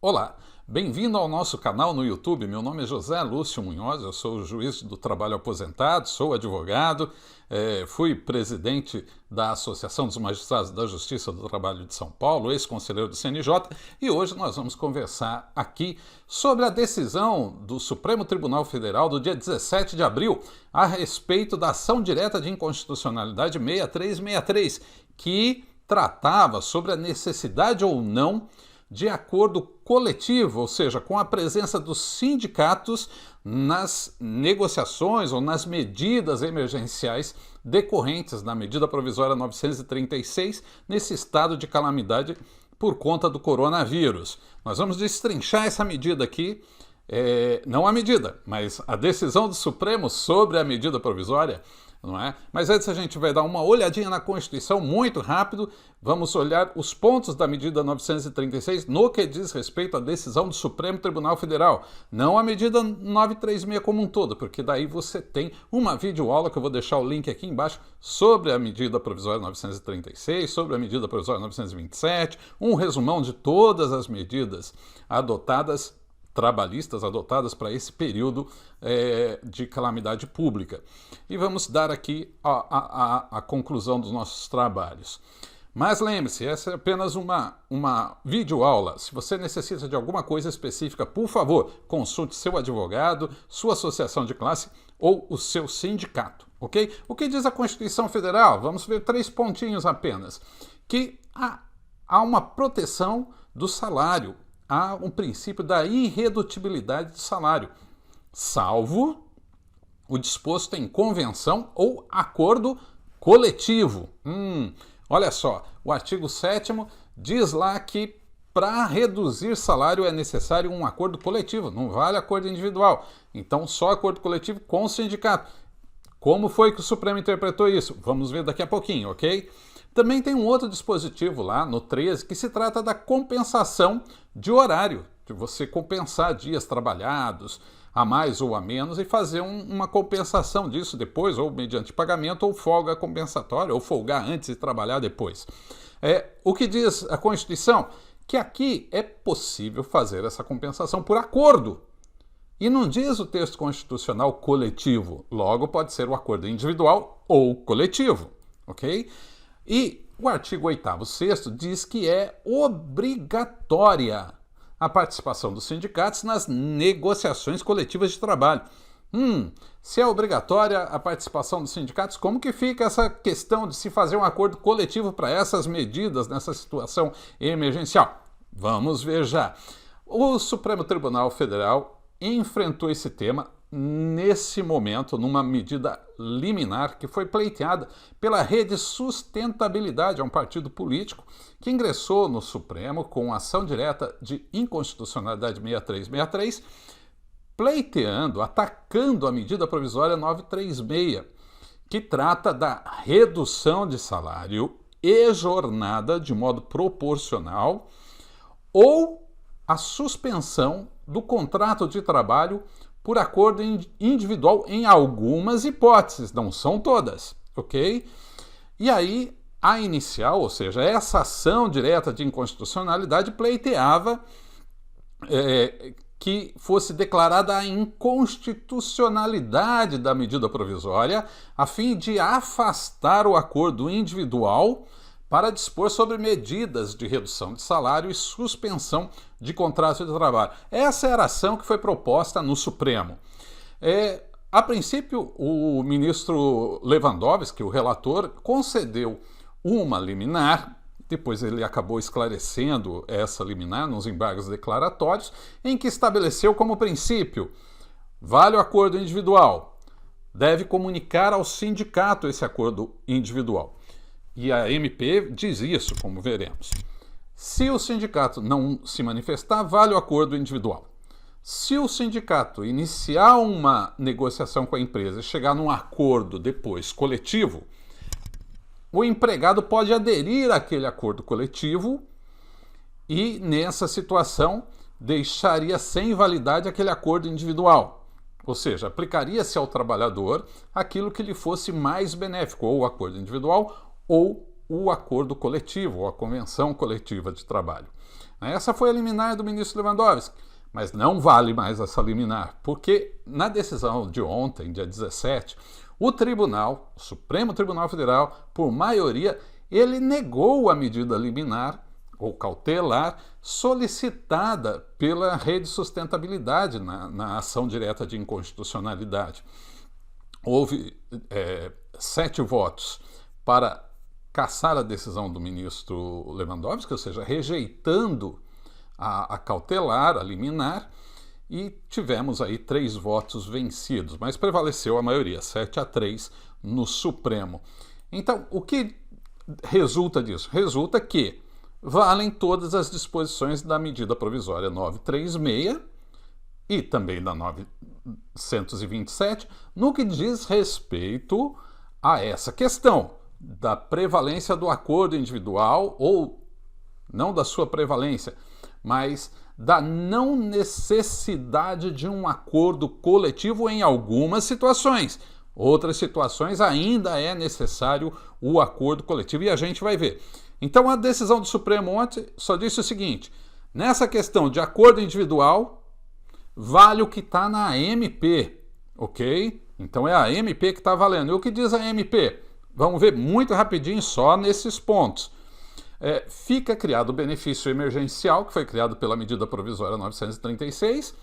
Olá, bem-vindo ao nosso canal no YouTube. Meu nome é José Lúcio Munhoz, eu sou juiz do trabalho aposentado, sou advogado, fui presidente da Associação dos Magistrados da Justiça do Trabalho de São Paulo, ex-conselheiro do CNJ, e hoje nós vamos conversar aqui sobre a decisão do Supremo Tribunal Federal do dia 17 de abril a respeito da ação direta de inconstitucionalidade 6363, que tratava sobre a necessidade ou não de acordo coletivo, ou seja, com a presença dos sindicatos nas negociações ou nas medidas emergenciais decorrentes da medida provisória 936, nesse estado de calamidade por conta do coronavírus. Nós vamos destrinchar essa medida aqui, não a medida, mas a decisão do Supremo sobre a medida provisória, não é? Mas antes a gente vai dar uma olhadinha na Constituição muito rápido, vamos olhar os pontos da medida 936 no que diz respeito à decisão do Supremo Tribunal Federal, não a medida 936 como um todo, porque daí você tem uma videoaula que eu vou deixar o link aqui embaixo sobre a medida provisória 936, sobre a medida provisória 927, um resumão de todas as medidas adotadas trabalhistas adotadas para esse período de calamidade pública. E vamos dar aqui a conclusão dos nossos trabalhos. Mas lembre-se, essa é apenas uma videoaula. Se você necessita de alguma coisa específica, por favor, consulte seu advogado, sua associação de classe ou o seu sindicato, ok? O que diz a Constituição Federal? Vamos ver 3 pontinhos apenas. Que há uma proteção do salário. Há um princípio da irredutibilidade do salário, salvo o disposto em convenção ou acordo coletivo. Olha só, o artigo 7º diz lá que para reduzir salário é necessário um acordo coletivo, não vale acordo individual. Então, só acordo coletivo com o sindicato. Como foi que o Supremo interpretou isso? Vamos ver daqui a pouquinho, ok? Também tem um outro dispositivo lá no 13 que se trata da compensação de horário, de você compensar dias trabalhados a mais ou a menos e fazer uma compensação disso depois, ou mediante pagamento, ou folga compensatória, ou folgar antes e trabalhar depois. O que diz a Constituição? Que aqui é possível fazer essa compensação por acordo. E não diz o texto constitucional coletivo, logo pode ser o acordo individual ou coletivo, ok? E o artigo 8º, 6º diz que é obrigatória a participação dos sindicatos nas negociações coletivas de trabalho. Se é obrigatória a participação dos sindicatos, como que fica essa questão de se fazer um acordo coletivo para essas medidas nessa situação emergencial? Vamos ver já. O Supremo Tribunal Federal enfrentou esse tema nesse momento, numa medida liminar que foi pleiteada pela Rede Sustentabilidade, é um partido político que ingressou no Supremo com ação direta de inconstitucionalidade 6363, pleiteando, atacando a medida provisória 936, que trata da redução de salário e jornada de modo proporcional ou a suspensão do contrato de trabalho por acordo individual em algumas hipóteses, não são todas, ok? E aí, a inicial, ou seja, essa ação direta de inconstitucionalidade pleiteava que fosse declarada a inconstitucionalidade da medida provisória a fim de afastar o acordo individual para dispor sobre medidas de redução de salário e suspensão de contrato de trabalho. Essa era a ação que foi proposta no Supremo. A princípio, o ministro Lewandowski, o relator, concedeu uma liminar, depois ele acabou esclarecendo essa liminar nos embargos declaratórios, em que estabeleceu como princípio: vale o acordo individual, deve comunicar ao sindicato esse acordo individual. E a MP diz isso, como veremos. Se o sindicato não se manifestar, vale o acordo individual. Se o sindicato iniciar uma negociação com a empresa e chegar num acordo depois coletivo, o empregado pode aderir àquele acordo coletivo e, nessa situação, deixaria sem validade aquele acordo individual. Ou seja, aplicaria-se ao trabalhador aquilo que lhe fosse mais benéfico, ou o acordo individual ou o acordo coletivo, ou a convenção coletiva de trabalho. Essa foi a liminar do ministro Lewandowski, mas não vale mais essa liminar, porque na decisão de ontem, dia 17, o tribunal, o Supremo Tribunal Federal, por maioria, ele negou a medida liminar ou cautelar solicitada pela Rede Sustentabilidade na ação direta de inconstitucionalidade. Houve 7 votos para cassar a decisão do ministro Lewandowski, ou seja, rejeitando a cautelar, a liminar, e tivemos aí 3 votos vencidos, mas prevaleceu a maioria, 7-3 no Supremo. Então, o que resulta disso? Resulta que valem todas as disposições da medida provisória 936 e também da 927, no que diz respeito a essa questão da prevalência do acordo individual, ou não da sua prevalência, mas da não necessidade de um acordo coletivo em algumas situações. Outras situações ainda é necessário o acordo coletivo e a gente vai ver. Então a decisão do Supremo ontem só disse o seguinte: nessa questão de acordo individual, vale o que está na MP, ok? Então é a MP que está valendo. E o que diz a MP? Vamos ver muito rapidinho só nesses pontos. Fica criado o benefício emergencial, que foi criado pela medida provisória 936,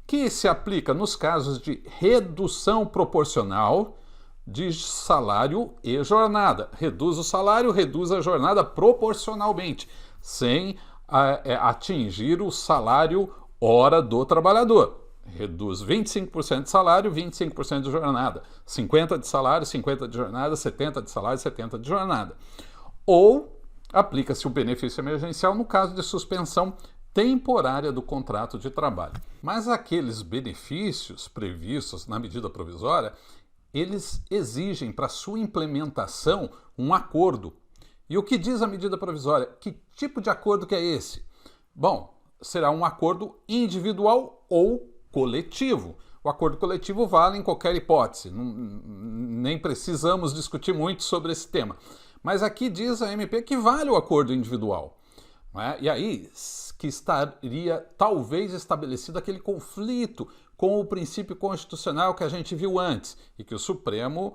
que se aplica nos casos de redução proporcional de salário e jornada. Reduz o salário, reduz a jornada proporcionalmente, sem atingir o salário hora do trabalhador. Reduz 25% de salário, 25% de jornada. 50% de salário, 50% de jornada, 70% de salário, 70% de jornada. Ou aplica-se o benefício emergencial no caso de suspensão temporária do contrato de trabalho. Mas aqueles benefícios previstos na medida provisória, eles exigem para sua implementação um acordo. E o que diz a medida provisória? Que tipo de acordo que é esse? Bom, será um acordo individual ou coletivo. O acordo coletivo vale em qualquer hipótese, nem precisamos discutir muito sobre esse tema. Mas aqui diz a MP que vale o acordo individual. Não é? E aí que estaria talvez estabelecido aquele conflito com o princípio constitucional que a gente viu antes e que o Supremo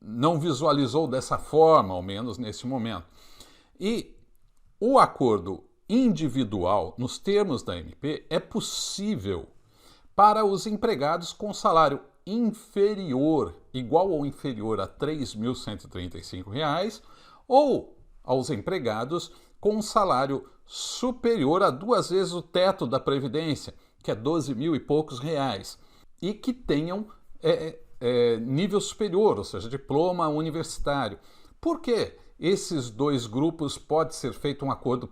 não visualizou dessa forma, ao menos nesse momento. E o acordo individual, nos termos da MP, é possível para os empregados com salário inferior, igual ou inferior a R$ 3.135, ou aos empregados com um salário superior a 2 vezes o teto da Previdência, que é 12 mil e poucos reais, e que tenham nível superior, ou seja, diploma universitário. Por quê? Esses 2 grupos pode ser feito um acordo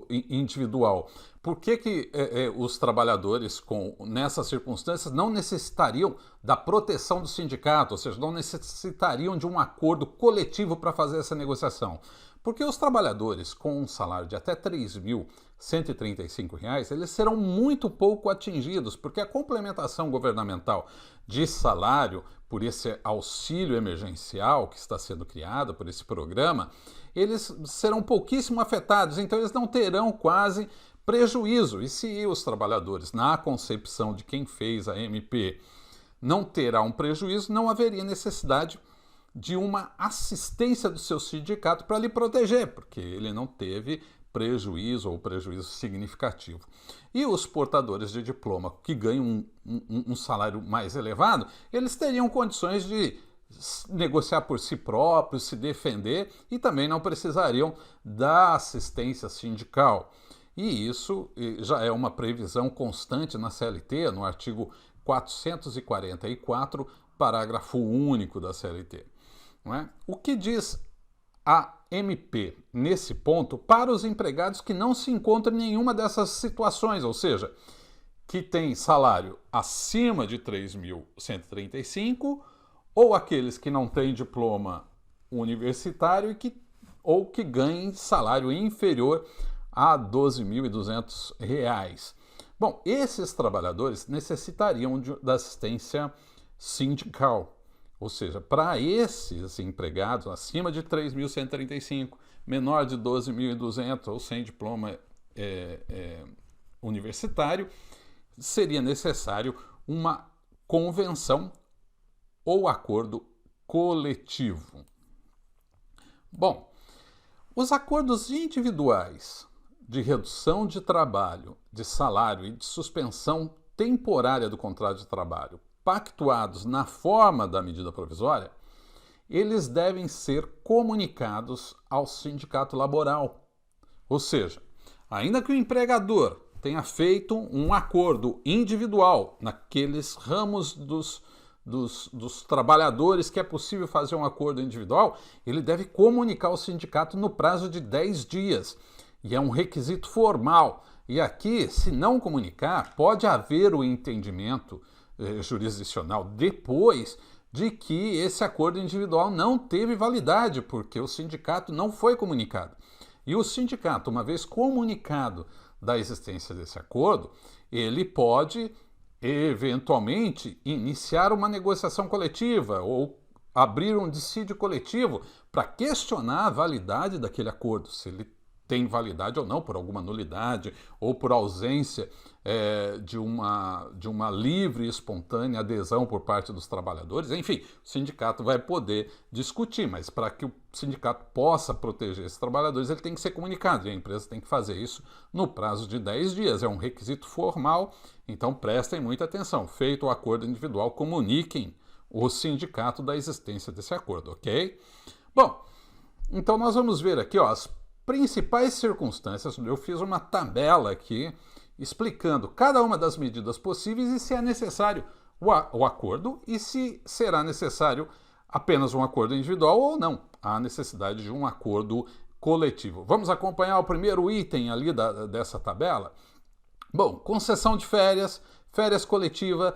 individual. Por que os trabalhadores nessas circunstâncias não necessitariam da proteção do sindicato, ou seja, não necessitariam de um acordo coletivo para fazer essa negociação? Porque os trabalhadores com um salário de até R$ 3.135, eles serão muito pouco atingidos, porque a complementação governamental de salário por esse auxílio emergencial que está sendo criado por esse programa, eles serão pouquíssimo afetados, então eles não terão quase prejuízo. E se os trabalhadores, na concepção de quem fez a MP, não terá um prejuízo, não haveria necessidade de uma assistência do seu sindicato para lhe proteger, porque ele não teve prejuízo ou prejuízo significativo. E os portadores de diploma que ganham um salário mais elevado, eles teriam condições de negociar por si próprios, se defender e também não precisariam da assistência sindical. E isso já é uma previsão constante na CLT, no artigo 444, parágrafo único da CLT. Não é? O que diz a MP nesse ponto para os empregados que não se encontram em nenhuma dessas situações, ou seja, que tem salário acima de 3.135 ou aqueles que não têm diploma universitário ou que ganhem salário inferior a R$ 12.200. Bom, esses trabalhadores necessitariam da assistência sindical. Ou seja, para esses empregados acima de 3.135, menor de 12.200 ou sem diploma universitário, seria necessário uma convenção ou acordo coletivo. Bom, os acordos individuais de redução de trabalho, de salário e de suspensão temporária do contrato de trabalho, pactuados na forma da medida provisória, eles devem ser comunicados ao sindicato laboral. Ou seja, ainda que o empregador tenha feito um acordo individual naqueles ramos dos trabalhadores que é possível fazer um acordo individual, ele deve comunicar ao sindicato no prazo de 10 dias. E é um requisito formal. E aqui, se não comunicar, pode haver o entendimento jurisdicional depois de que esse acordo individual não teve validade, porque o sindicato não foi comunicado. E o sindicato, uma vez comunicado da existência desse acordo, ele pode eventualmente iniciar uma negociação coletiva ou abrir um dissídio coletivo para questionar a validade daquele acordo, se ele tem validade ou não, por alguma nulidade ou por ausência de uma livre e espontânea adesão por parte dos trabalhadores. Enfim, o sindicato vai poder discutir, mas para que o sindicato possa proteger esses trabalhadores, ele tem que ser comunicado e a empresa tem que fazer isso no prazo de 10 dias. É um requisito formal, então prestem muita atenção. Feito o acordo individual, comuniquem o sindicato da existência desse acordo, ok? Bom, então nós vamos ver aqui as principais circunstâncias. Eu fiz uma tabela aqui explicando cada uma das medidas possíveis e se é necessário o acordo e se será necessário apenas um acordo individual ou não. Há necessidade de um acordo coletivo. Vamos acompanhar o primeiro item ali dessa tabela? Bom, concessão de férias, férias coletiva,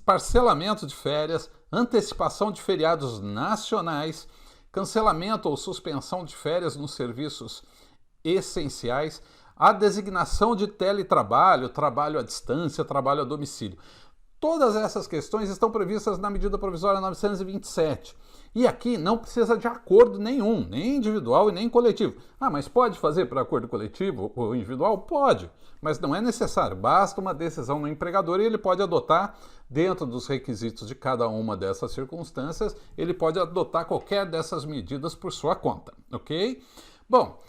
parcelamento de férias, antecipação de feriados nacionais, cancelamento ou suspensão de férias nos serviços essenciais, a designação de teletrabalho, trabalho à distância, trabalho a domicílio. Todas essas questões estão previstas na medida provisória 927. E aqui não precisa de acordo nenhum, nem individual e nem coletivo. Ah, mas pode fazer por acordo coletivo ou individual? Pode, mas não é necessário. Basta uma decisão do empregador e ele pode adotar, dentro dos requisitos de cada uma dessas circunstâncias, ele pode adotar qualquer dessas medidas por sua conta, ok? Bom,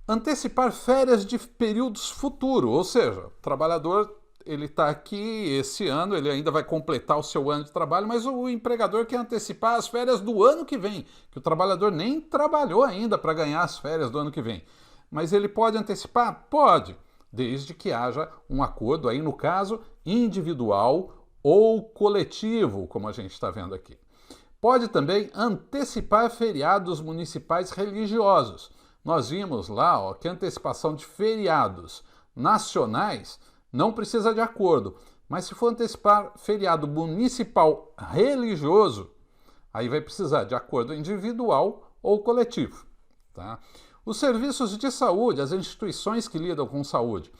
antecipar férias de períodos futuros, ou seja, o trabalhador ele está aqui esse ano, ele ainda vai completar o seu ano de trabalho, mas o empregador quer antecipar as férias do ano que vem, que o trabalhador nem trabalhou ainda para ganhar as férias do ano que vem. Mas ele pode antecipar? Pode, desde que haja um acordo aí, no caso, individual ou coletivo, como a gente está vendo aqui. Pode também antecipar feriados municipais religiosos. Nós vimos lá que a antecipação de feriados nacionais não precisa de acordo, mas se for antecipar feriado municipal religioso, aí vai precisar de acordo individual ou coletivo. Tá? Os serviços de saúde, as instituições que lidam com saúde,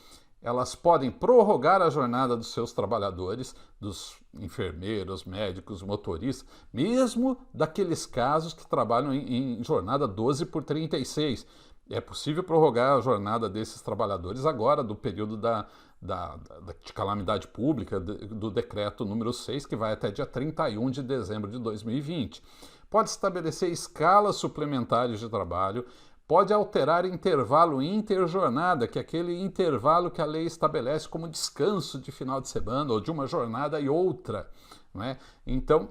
elas podem prorrogar a jornada dos seus trabalhadores, dos enfermeiros, médicos, motoristas, mesmo daqueles casos que trabalham em jornada 12 por 36. É possível prorrogar a jornada desses trabalhadores agora, do período de calamidade pública, do decreto número 6, que vai até dia 31 de dezembro de 2020. Pode estabelecer escalas suplementares de trabalho, pode alterar intervalo interjornada, que é aquele intervalo que a lei estabelece como descanso de final de semana ou de uma jornada e outra, não é? Então,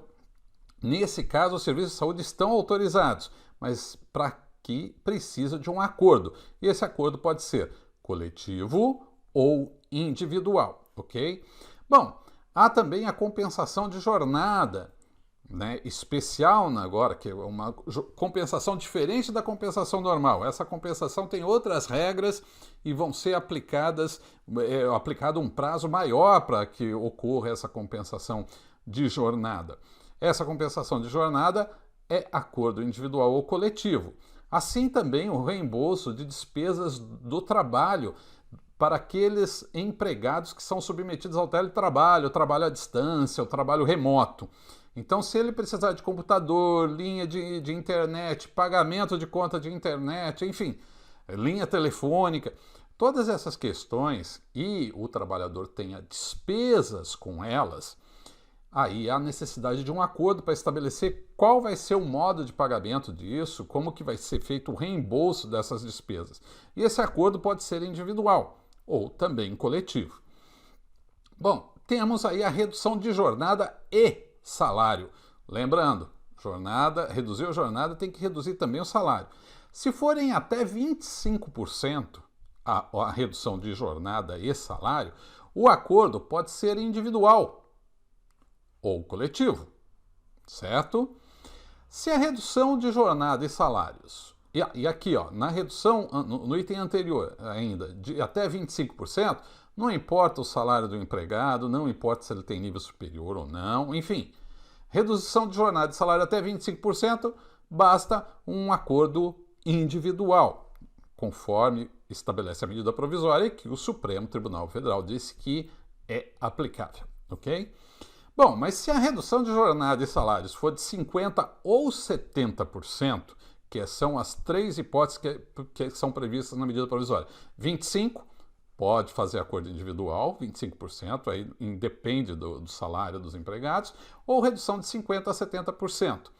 nesse caso, os serviços de saúde estão autorizados, mas para que precisa de um acordo. E esse acordo pode ser coletivo ou individual, ok? Bom, há também a compensação de jornada, né, especial agora, que é uma compensação diferente da compensação normal. Essa compensação tem outras regras e vão ser aplicado um prazo maior para que ocorra essa compensação de jornada. Essa compensação de jornada é acordo individual ou coletivo. Assim também o reembolso de despesas do trabalho para aqueles empregados que são submetidos ao teletrabalho, trabalho à distância, o trabalho remoto. Então, se ele precisar de computador, linha de internet, pagamento de conta de internet, enfim, linha telefônica, Todas essas questões e o trabalhador tenha despesas com elas, aí há necessidade de um acordo para estabelecer qual vai ser o modo de pagamento disso, como que vai ser feito o reembolso dessas despesas. E esse acordo pode ser individual ou também coletivo. Bom, temos aí a redução de jornada e salário. Lembrando, reduzir a jornada tem que reduzir também o salário. Se forem até 25% a redução de jornada e salário, o acordo pode ser individual ou coletivo, certo? Se a redução de jornada e salários, e aqui ó, na redução, no item anterior ainda, de até 25%, não importa o salário do empregado, não importa se ele tem nível superior ou não, enfim, redução de jornada e salário até 25%, basta um acordo individual, conforme estabelece a medida provisória que o Supremo Tribunal Federal disse que é aplicável, ok? Bom, mas se a redução de jornada e salários for de 50% ou 70%, que são as três hipóteses que são previstas na medida provisória, 25% pode fazer acordo individual, 25%, aí independe do salário dos empregados, ou redução de 50% a 70%.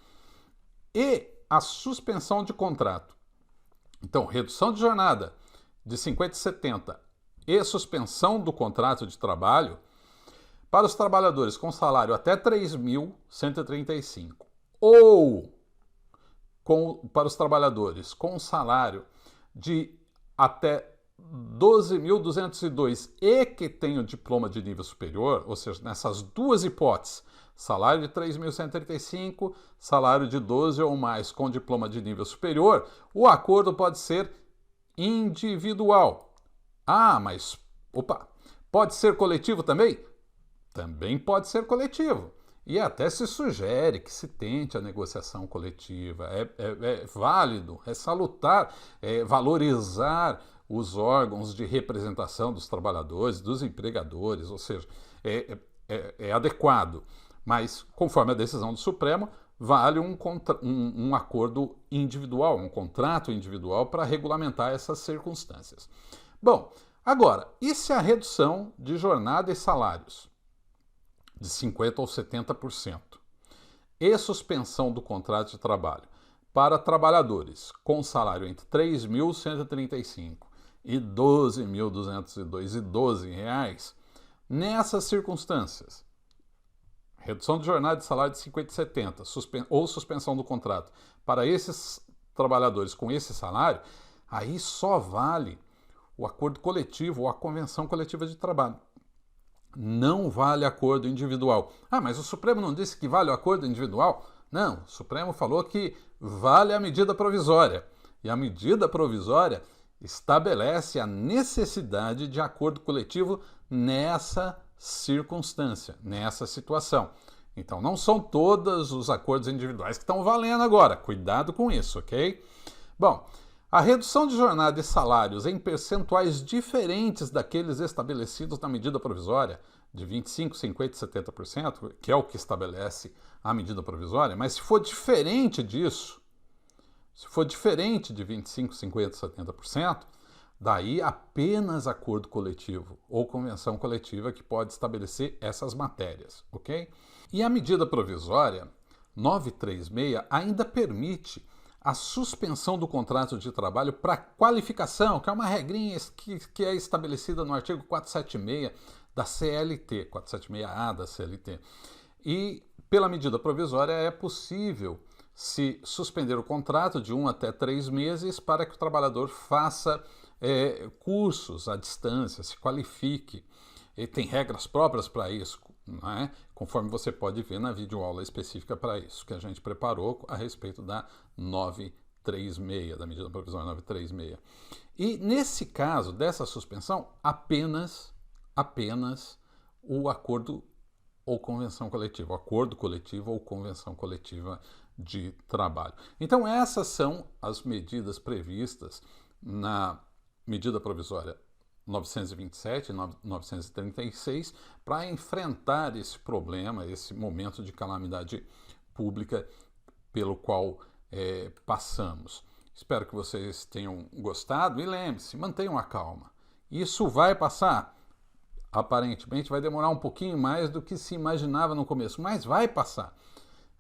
E a suspensão de contrato. Então, redução de jornada de 50% a 70% e suspensão do contrato de trabalho para os trabalhadores com salário até 3.135 ou para os trabalhadores com salário de até 12.202 e que tenham diploma de nível superior, ou seja, nessas duas hipóteses, salário de 3.135, salário de 12 ou mais com diploma de nível superior, o acordo pode ser individual. Ah, mas, pode ser coletivo também? Também pode ser coletivo. E até se sugere que se tente a negociação coletiva. É válido, é salutar, valorizar os órgãos de representação dos trabalhadores, dos empregadores, ou seja, é adequado. Mas, conforme a decisão do Supremo, vale um acordo individual, um contrato individual para regulamentar essas circunstâncias. Bom, agora, e se a redução de jornada e salários de 50% ou 70% e suspensão do contrato de trabalho para trabalhadores com salário entre 3.135 e 12.212 reais, nessas circunstâncias, redução de jornada e salário de 50% e 70% ou suspensão do contrato para esses trabalhadores com esse salário, aí só vale o acordo coletivo ou a convenção coletiva de trabalho. Não vale acordo individual. Ah, mas o Supremo não disse que vale o acordo individual? Não, o Supremo falou que vale a medida provisória. E a medida provisória estabelece a necessidade de acordo coletivo nessa circunstância, nessa situação. Então, não são todos os acordos individuais que estão valendo agora. Cuidado com isso, ok? Bom, a redução de jornada e salários em percentuais diferentes daqueles estabelecidos na medida provisória, de 25%, 50% e 70%, que é o que estabelece a medida provisória, mas se for diferente disso, se for diferente de 25%, 50% e 70%, daí apenas acordo coletivo ou convenção coletiva que pode estabelecer essas matérias, ok? E a medida provisória 936 ainda permite a suspensão do contrato de trabalho para qualificação, que é uma regrinha que é estabelecida no artigo 476 da CLT, 476A da CLT. E pela medida provisória é possível se suspender o contrato de 1 até 3 meses para que o trabalhador faça cursos à distância, se qualifique. E tem regras próprias para isso, não é? Conforme você pode ver na videoaula específica para isso, que a gente preparou a respeito da 936, da medida provisória 936. E nesse caso dessa suspensão, apenas o acordo ou convenção coletiva, o acordo coletivo ou convenção coletiva de trabalho. Então essas são as medidas previstas na medida provisória 927 e 936 para enfrentar esse problema, esse momento de calamidade pública pelo qual passamos. Espero que vocês tenham gostado e lembre-se, mantenham a calma. Isso vai passar? Aparentemente vai demorar um pouquinho mais do que se imaginava no começo, mas vai passar.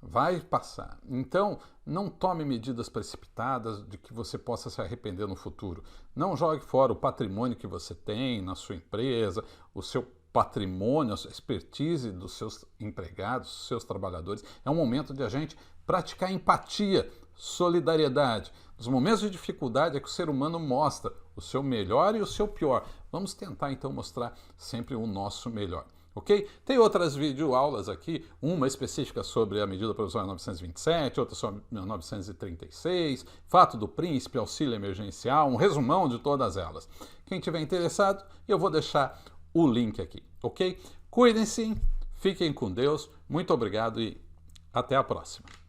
Vai passar. Então, não tome medidas precipitadas de que você possa se arrepender no futuro. Não jogue fora o patrimônio que você tem na sua empresa, o seu patrimônio, a sua expertise dos seus empregados, dos seus trabalhadores. É um momento de a gente praticar empatia, solidariedade. Nos momentos de dificuldade é que o ser humano mostra o seu melhor e o seu pior. Vamos tentar então mostrar sempre o nosso melhor. Ok? Tem outras videoaulas aqui, uma específica sobre a medida provisória 927, outra sobre 936, fato do príncipe, auxílio emergencial, um resumão de todas elas. Quem tiver interessado, eu vou deixar o link aqui, ok? Cuidem-se, fiquem com Deus, muito obrigado e até a próxima.